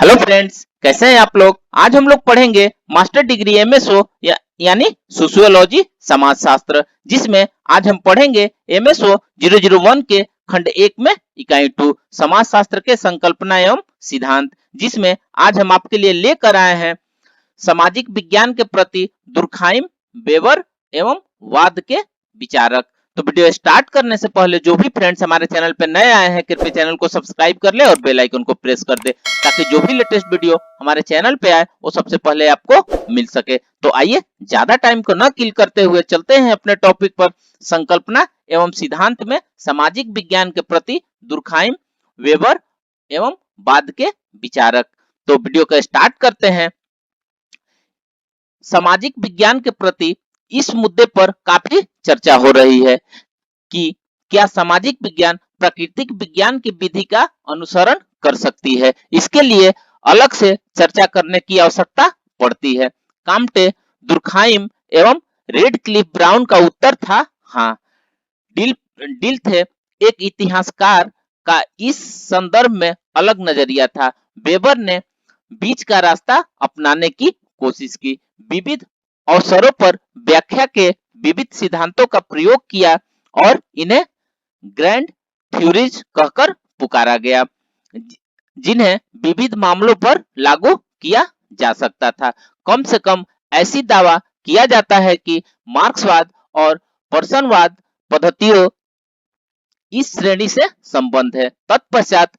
Hello friends, कैसे हैं आप लोग। आज हम लोग पढ़ेंगे मास्टर डिग्री एमएसओ यानी सोशियोलॉजी समाजशास्त्र, जिसमें आज हम पढ़ेंगे एमएसओ 001 के खंड 1 में इकाई 2 समाजशास्त्र के संकल्पना एवं सिद्धांत, जिसमें आज हम आपके लिए लेकर आए हैं सामाजिक विज्ञान के प्रति दुर्खाइम, वेबर एवं वाद के विचारक। तो वीडियो स्टार्ट करने से पहले जो भी फ्रेंड्स हमारे चैनल पे नए आए हैं, कृपया चैनल को सब्सक्राइब कर ले और बेल आइकन को प्रेस कर दे, ताकि जो भी लेटेस्ट वीडियो हमारे चैनल पे आए वो सबसे पहले आपको मिल सके। तो आइए ज्यादा टाइम को न किल करते हुए चलते हैं अपने टॉपिक पर। संकल्पना एवं सिद्धांत में सामाजिक विज्ञान के प्रति दुर्खाइम, वेबर एवं वाद के विचारक। तो वीडियो का स्टार्ट करते हैं। सामाजिक विज्ञान के प्रति इस मुद्दे पर काफी चर्चा हो रही है कि क्या सामाजिक विज्ञान प्राकृतिक विज्ञान की विधि का अनुसरण कर सकती है। इसके लिए अलग से चर्चा करने की आवश्यकता पड़ती है। काम्टे, दुर्खाइम एवं रेडक्लिफ ब्राउन का उत्तर था हाँ। डिल थे एक इतिहासकार का इस संदर्भ में अलग नजरिया था। वेबर ने बीच का रास्ता अपनाने की कोशिश की, विविध अवसरों पर व्याख्या के विविध सिद्धांतों का प्रयोग किया और इन्हें ग्रैंड थ्योरीज कहकर पुकारा गया, जिन्हें विविध मामलों पर लागू किया जा सकता था। कम से कम ऐसी दावा किया जाता है कि मार्क्सवाद और पर्सनवाद पद्धतियों इस श्रेणी से संबंध है। तत्पश्चात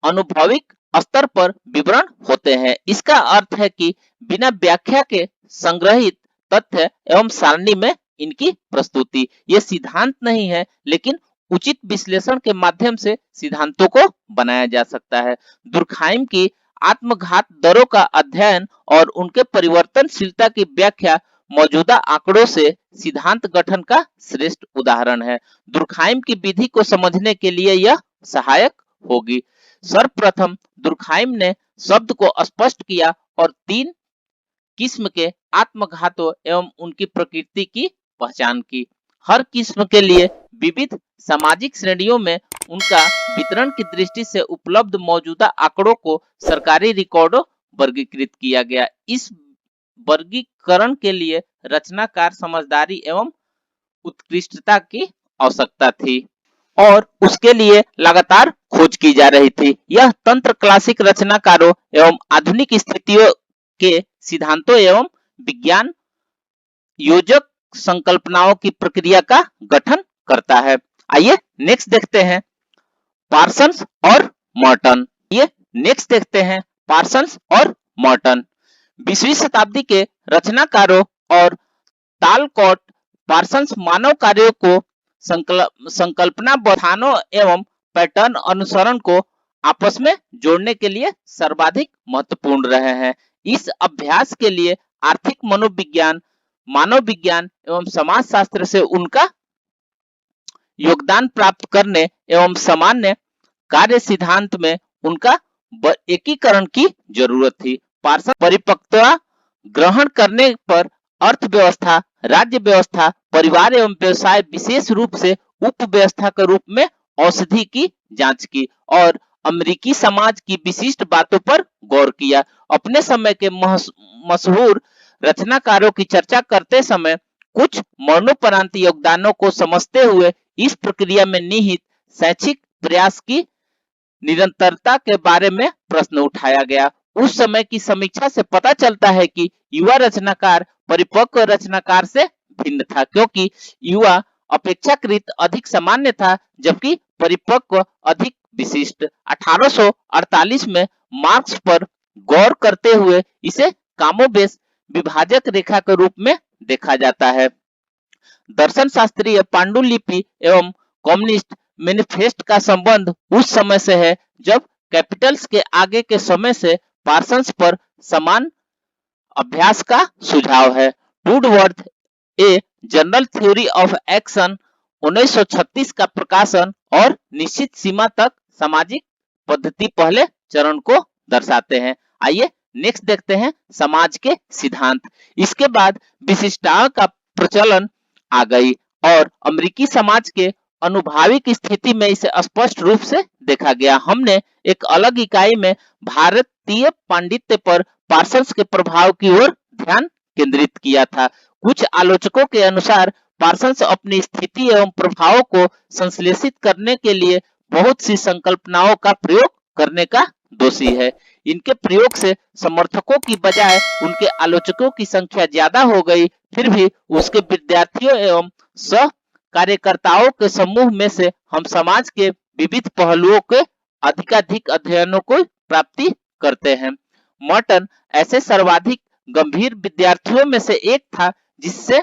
अनुभविक स्तर पर विवरण होते हैं। इसका अर्थ है कि बिना व्याख्या के संग्रहित तथ्य एवं सारणी में इनकी प्रस्तुति। ये सिद्धांत नहीं है, लेकिन उचित विश्लेषण के माध्यम से सिद्धांतों को बनाया जा सकता है। दुर्खाइम की आत्मघात दरों का अध्ययन और उनके परिवर्तनशीलता की व्याख्या मौजूदा आंकड़ों से सिद्धांत गठन का श्रेष्ठ उदाहरण है। दुर्खाइम की विधि को समझने के लिए यह सहायक होगी। सर्वप्रथम दुर्खाइम ने शब्द को स्पष्ट किया और 3 किस्म के आत्मघातों एवं उनकी प्रकृति की पहचान की। हर किस्म के लिए विविध सामाजिक श्रेणियों में उनका वितरण की दृष्टि से उपलब्ध मौजूदा आंकड़ों को सरकारी रिकॉर्डों वर्गीकृत किया गया। इस वर्गीकरण के लिए रचनाकार समझदारी एवं उत्कृष्टता की आवश्यकता थी और उसके लिए लगातार खोज की जा रही थी। यह तंत्र क्लासिक रचनाकारों एवं आधुनिक स्थितियों के सिद्धांतों एवं विज्ञान योजक संकल्पनाओं की प्रक्रिया का गठन करता है। आइए नेक्स्ट देखते हैं पार्सन्स और मॉर्टन। ये नेक्स्ट देखते हैं पार्सन्स और मॉर्टन। 20वीं शताब्दी के रचनाकारों और तालकॉट पार्सन्स मानव कार्यों को संकल्पना बथानों एवं पैटर्न अनुसरण को आपस में जोड़ने के लिए सर्वाधिक महत्वपूर्ण रहे हैं। इस अभ्यास के लिए आर्थिक मनोविज्ञान, मानव विज्ञान एवं समाजशास्त्र से उनका योगदान प्राप्त करने एवं सामान्य कार्य सिद्धांत में उनका एकीकरण की जरूरत थी। पार्सन परिपक्वता ग्रहण करने पर अर्थव्यवस्था, राज्य व्यवस्था, परिवार एवं व्यवसाय, विशेष रूप से उपव्यवस्था के रूप में औषधि की जांच की और अमेरिकी समाज की विशिष्ट बातों पर गौर किया। अपने समय के मशहूर रचनाकारों की चर्चा करते समय कुछ मरणोपरांत योगदानों को समझते हुए इस प्रक्रिया में निहित शैक्षिक प्रयास की निरंतरता के बारे में प्रश्न उठाया गया। उस समय की समीक्षा से पता चलता है कि युवा रचनाकार परिपक्व रचनाकार से भिन्न था, क्योंकि युवा अपेक्षाकृत अधिक सामान्य था जबकि परिपक्व अधिक विशिष्ट। 1848 में मार्क्स पर गौर करते हुए इसे कामोबेश विभाजक रेखा के रूप में देखा जाता है। दर्शन शास्त्रीय पांडुलिपि एवं कम्युनिस्ट मैनिफेस्ट का संबंध उस समय से है जब कैपिटल्स के आगे के समय से पार्सन्स पर समान अभ्यास का सुझाव है। Woodworth a general theory of action 1936 का प्रकाशन और निश्चित सीमा तक सामाजिक पद्धति पहले चरण को दर्शाते हैं। आइए नेक्स्ट देखते हैं समाज के सिद्धांत। इसके बाद विशिष्टता का प्रचलन आ गई और अमेरिकी समाज के अनुभाविक स्थिति में इसे स्पष्ट रूप से देखा गया। हमने एक अलग इकाई में भारतीय पांडित्य पर पार्सल्स के प्रभाव की ओर ध्यान केंद्रित किया था। कुछ आलोचकों के अनुसार पार्सल्स अपनी स्थिति एवं प्रभावों को संश्लेषित करने के लिए बहुत सी संकल्पनाओं का प्रयोग करने का दोषी है। इनके प्रयोग से समर्थकों की बजाय उनके आलोचकों की संख्या ज्यादा हो गई। फिर भी उसके विद्यार्थियों एवं सह कार्यकर्ताओं के समूह में से हम समाज के विविध पहलुओं के अधिकाधिक अध्ययनों को प्राप्ति करते हैं। मॉर्टन ऐसे सर्वाधिक गंभीर विद्यार्थियों में से एक था जिससे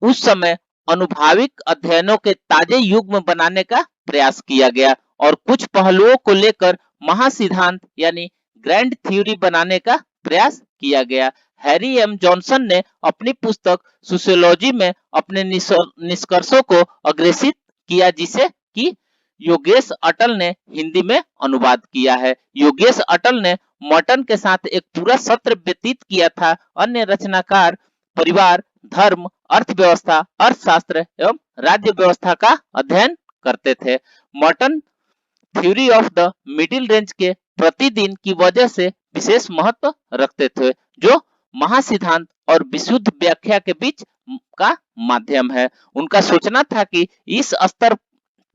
उस समय अनुभाविक अध्ययनों के ताजे युग्म बनाने का प्रयास किया गया और कुछ पहलुओं को लेकर महासिद्धांत यानी ग्रैंड थ्योरी बनाने का प्रयास किया गया। हैरी एम जॉनसन ने अपनी पुस्तक सोशियोलॉजी में अपने निष्कर्षों को अग्रेसित किया, जिसे कि योगेश अटल ने हिंदी में अनुवाद किया है। योगेश अटल ने मॉर्टन के साथ एक पूरा सत्र व्यतीत किया था। अन्य रचनाकार परिवार, धर्म, अर्थव्यवस्था, अर्थशास्त्र एवं राज्य व्यवस्था का अध्ययन करते थे। Merton theory of the middle range के प्रतिदिन की वजह से विशेष महत्व रखते थे, जो महासिद्धांत और विशुद्ध व्याख्या के बीच का माध्यम है। उनका सोचना था कि इस स्तर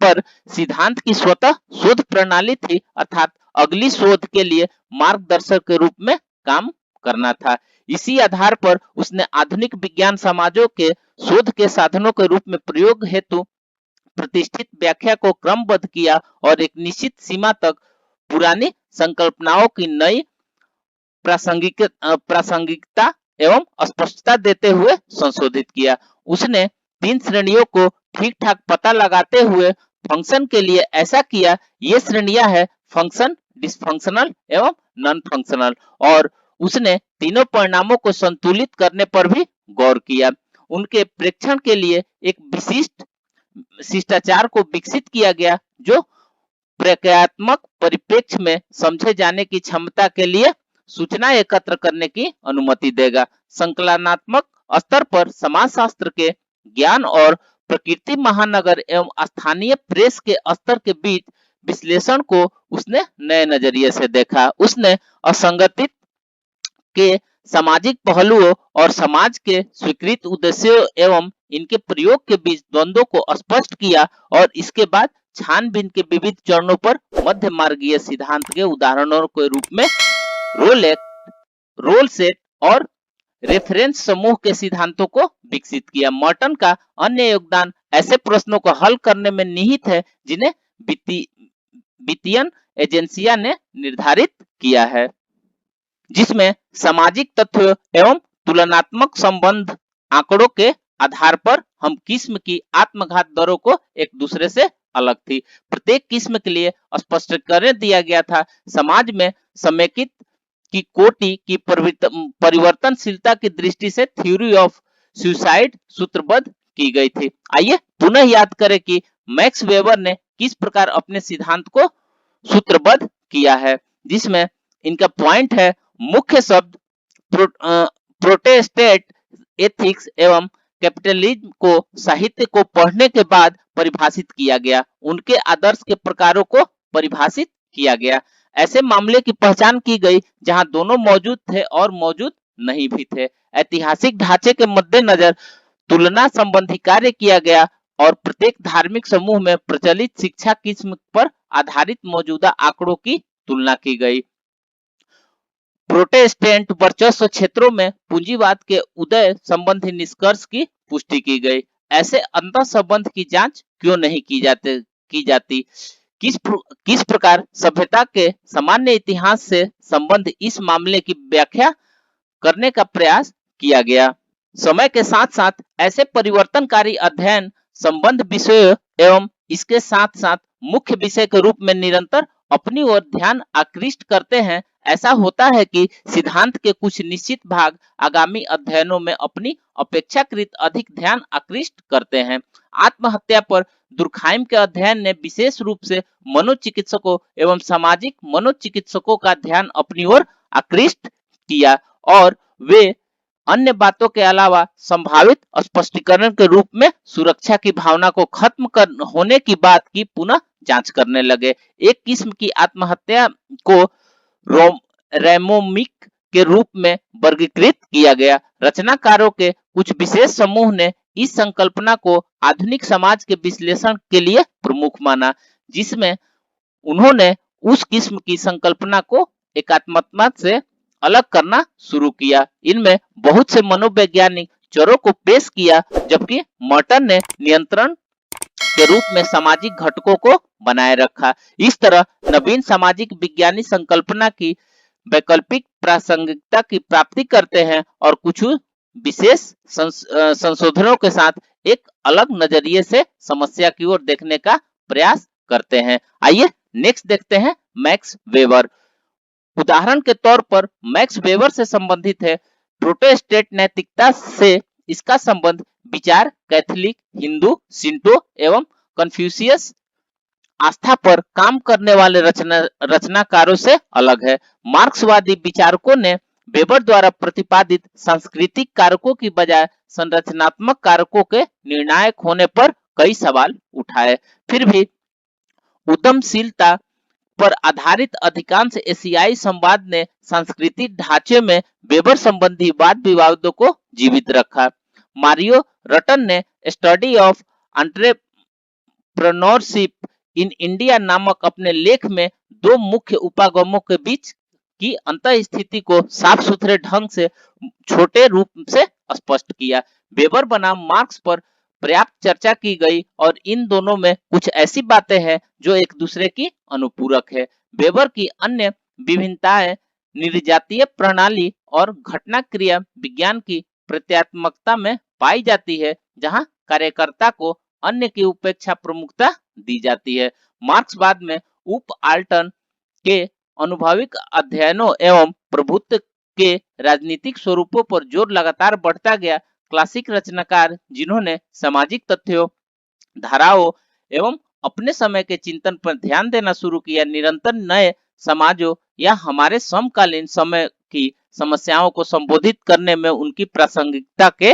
पर सिद्धांत की स्वतः शोध प्रणाली थी, अर्थात अगली शोध के लिए मार्गदर्शक के रूप में काम करना था। इसी आधार पर उसने आधुनिक विज्ञान समाजों के शोध के साधनों के रूप में प्रयोग हेतु प्रतिष्ठित व्याख्या को क्रमबद्ध किया और एक निश्चित सीमा तक पुरानी संकल्पनाओं की नई प्रासंगिकता एवं स्पष्टता देते हुए संशोधित किया। उसने 3 श्रेणियों को ठीक ठाक पता लगाते हुए फंक्शन के लिए ऐसा किया। ये श्रेणियां है फंक्शन, डिसफंक्शनल एवं नॉन फंक्शनल, और उसने तीनों परिणामों को संतुलित करने पर भी गौर किया। उनके प्रेक्षण के लिए एक विशिष्ट शिष्टाचार को विकसित किया गया जो प्रक्रियात्मक परिप्रेक्ष्य में समझे जाने की क्षमता के लिए सूचना एकत्र करने की अनुमति देगा। संकलनात्मक स्तर पर समाजशास्त्र के ज्ञान और प्रकृति महानगर एवं स्थानीय प्रेस के स्तर के बीच विश्लेषण को उसने नए नजरिए से देखा। उसने असंगति के सामाजिक पहलुओं और समाज के स्वीकृत उद्देश्यों एवं इनके प्रयोग के बीच द्वंद्वों को स्पष्ट किया और इसके बाद छानबीन के विविध चरणों पर मध्य मार्गीय सिद्धांत के उदाहरणों के रूप में रोल सेट और रेफरेंस समूह के सिद्धांतों को विकसित किया। मॉर्टन का अन्य योगदान ऐसे प्रश्नों को हल करने में निहित है जिन्हें वित्तीय एजेंसियां ने निर्धारित किया है, जिसमें सामाजिक तथ्यों एवं तुलनात्मक संबंध आंकड़ों के आधार पर हम किस्म की आत्मघात दरों को एक दूसरे से अलग थी। प्रत्येक किस्म के लिए स्पष्टीकरण दिया गया था। समाज में समेकित की कोटि की परिवर्तनशीलता की दृष्टि से थ्योरी ऑफ सुसाइड सूत्रबद्ध की गई थी। आइए पुनः याद करें कि मैक्स वेबर ने किस प्रकार अपने सिद्धांत को सूत्रबद्ध किया है, जिसमें इनका पॉइंट है मुख्य शब्द प्रोटेस्टेंट एथिक्स एवं कैपिटलिज्म को साहित्य को पढ़ने के बाद परिभाषित किया गया। उनके आदर्श के प्रकारों को परिभाषित किया गया। ऐसे मामले की पहचान की गई जहां दोनों मौजूद थे और मौजूद नहीं भी थे। ऐतिहासिक ढांचे के मद्देनजर तुलना संबंधी कार्य किया गया और प्रत्येक धार्मिक समूह में प्रचलित शिक्षा किस्म पर आधारित मौजूदा आंकड़ों की तुलना की गई। प्रोटेस्टेंट वर्चस्व क्षेत्रों में पूंजीवाद के उदय संबंधी निष्कर्ष की पुष्टि की गई। ऐसे अंतर संबंध की जांच क्यों नहीं की जाती? किस प्रकार सभ्यता के सामान्य इतिहास से संबंध इस मामले की व्याख्या करने का प्रयास किया गया। समय के साथ साथ ऐसे परिवर्तनकारी अध्ययन संबंध विषयों एवं इसके साथ साथ मुख्य विषय के रूप में निरंतर अपनी ओर ध्यान आकृष्ट करते हैं। ऐसा होता है कि सिद्धांत के कुछ निश्चित भाग आगामी अध्ययनों में अपनी अपेक्षाकृत अधिक ध्यान आकृष्ट करते हैं। आत्महत्या पर दुर्खाइम के अध्ययन ने विशेष रूप से मनोचिकित्सकों एवं सामाजिक मनोचिकित्सकों का ध्यान अपनी ओर आकृष्ट किया और वे अन्य बातों के अलावा संभावित स्पष्टीकरण के रूप में सुरक्षा की भावना को खत्म कर होने की बात की पुनः जांच करने लगे। एक किस्म की आत्महत्या को रेमोमिक के रूप में वर्गीकृत किया गया। रचनाकारों के कुछ विशेष समूह ने इस संकल्पना को आधुनिक समाज के विश्लेषण के लिए प्रमुख माना, जिसमें उन्होंने उस किस्म की संकल्पना को एकात्मता से अलग करना शुरू किया। इनमें बहुत से मनोवैज्ञानिक चरों को पेश किया, जबकि मर्टन ने नियंत्रण के रूप में सामाजिक घटकों को बनाए रखा। इस तरह नवीन सामाजिक विज्ञानी संकल्पना की वैकल्पिक प्रासंगिकता की प्राप्ति करते हैं और कुछ विशेष संशोधनों के साथ एक अलग नजरिए से समस्या की ओर देखने का प्रयास करते हैं। आइए नेक्स्ट देखते हैं मैक्स वेबर। उदाहरण के तौर पर मैक्स वेबर से संबंधित है। प्रोटेस्टेंट नैतिकता से इसका संबंध विचार कैथोलिक, हिंदू, शिंटो एवं कन्फ्यूशियस आस्था पर काम करने वाले रचनाकारों से अलग है। मार्क्सवादी विचारकों ने वेबर द्वारा प्रतिपादित सांस्कृतिक कारकों की बजाय संरचनात्मक कारकों के निर्णायक होने पर कई सवाल उठाए। फिर भी उद्यमशीलता पर आधारित अधिकांश एशियाई संवाद ने सांस्कृतिक ढांचे में वेबर संबंधी वाद विवादों को जीवित रखा। मारियो रटन ने study of entrepreneurship in India नामक अपने लेख में दो मुख्य उपागमों के बीच की अंतःस्थिति को साफ सुथरे ढंग से छोटे रूप से स्पष्ट किया। वेबर बनाम मार्क्स पर पर्याप्त चर्चा की गई और इन दोनों में कुछ ऐसी बातें हैं जो एक दूसरे की अनुपूरक है। वेबर की अन्य विभिन्नताएं निर्जातीय प्रणाली और घटना क्रिया विज्ञान की प्रत्यात्मकता में पाई जाती है, जहां कार्यकर्ता को अन्य की उपेक्षा प्रमुखता दी जाती है। मार्क्सवाद में उप आल्टन के अनुभविक अध्ययनों एवं प्रभुत्व के राजनीतिक स्वरूपों पर जोर लगातार बढ़ता गया। क्लासिक रचनाकार जिन्होंने सामाजिक तथ्यों, धाराओं एवं अपने समय के चिंतन पर ध्यान देना शुरू किया, निरंतर नए समाजों या हमारे समकालीन समय की समस्याओं को संबोधित करने में उनकी प्रासंगिकता के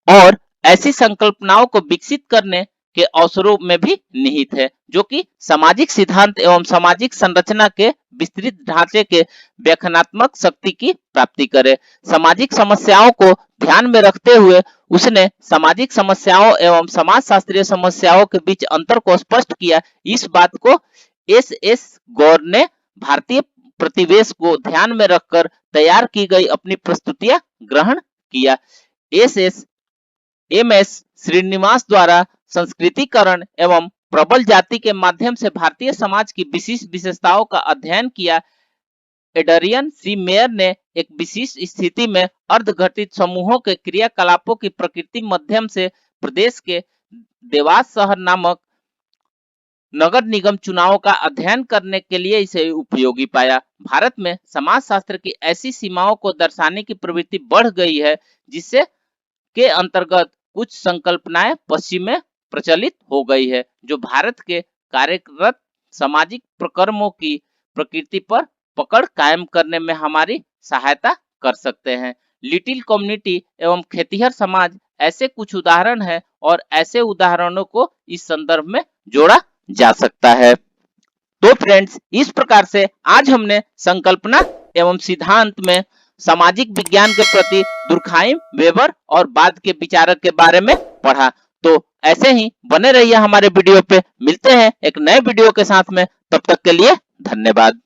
और ऐसी संकल्पनाओं को विकसित करने के अवसरों में भी निहित है, जो कि सामाजिक सिद्धांत एवं सामाजिक संरचना के विस्तृत ढांचे के व्याख्यानात्मक शक्ति की प्राप्ति करे। सामाजिक समस्याओं को ध्यान में रखते हुए उसने सामाजिक समस्याओं एवं समाजशास्त्रीय समस्याओं के बीच अंतर को स्पष्ट किया। इस बात को एस गौर ने भारतीय प्रतिवेश को ध्यान में रखकर तैयार की गई अपनी प्रस्तुतियां ग्रहण किया। एम.एस. श्रीनिवास द्वारा संस्कृतिकरण एवं प्रबल जाति के माध्यम से भारतीय समाज की विशिष्ट विशेषताओं का अध्ययन किया। एडरियन सी मेयर ने एक विशिष्ट स्थिति में अर्धघटित समूहों के क्रियाकलापों की प्रकृति माध्यम से प्रदेश के देवास शहर नामक नगर निगम चुनावों का अध्ययन करने के लिए इसे उपयोगी पाया। भारत में समाजशास्त्र की ऐसी सीमाओं को दर्शाने की प्रवृत्ति बढ़ गई है, जिससे के अंतर्गत कुछ संकल्पनाएं पश्चिम में प्रचलित हो गई है, जो भारत के कार्यरत सामाजिक प्रकर्मों की प्रकृति पर पकड़ कायम करने में हमारी सहायता कर सकते हैं। लिटिल कम्युनिटी एवं खेतिहर समाज ऐसे कुछ उदाहरण हैं और ऐसे उदाहरणों को इस संदर्भ में जोड़ा जा सकता है। तो फ्रेंड्स, इस प्रकार से आज हमने संकल्पना एवं सिद्धांत में सामाजिक विज्ञान के प्रति दुर्खाइम, वेबर और बाद के विचारक के बारे में पढ़ा। तो ऐसे ही बने रहिए हमारे वीडियो पे। मिलते हैं एक नए वीडियो के साथ में, तब तक के लिए धन्यवाद।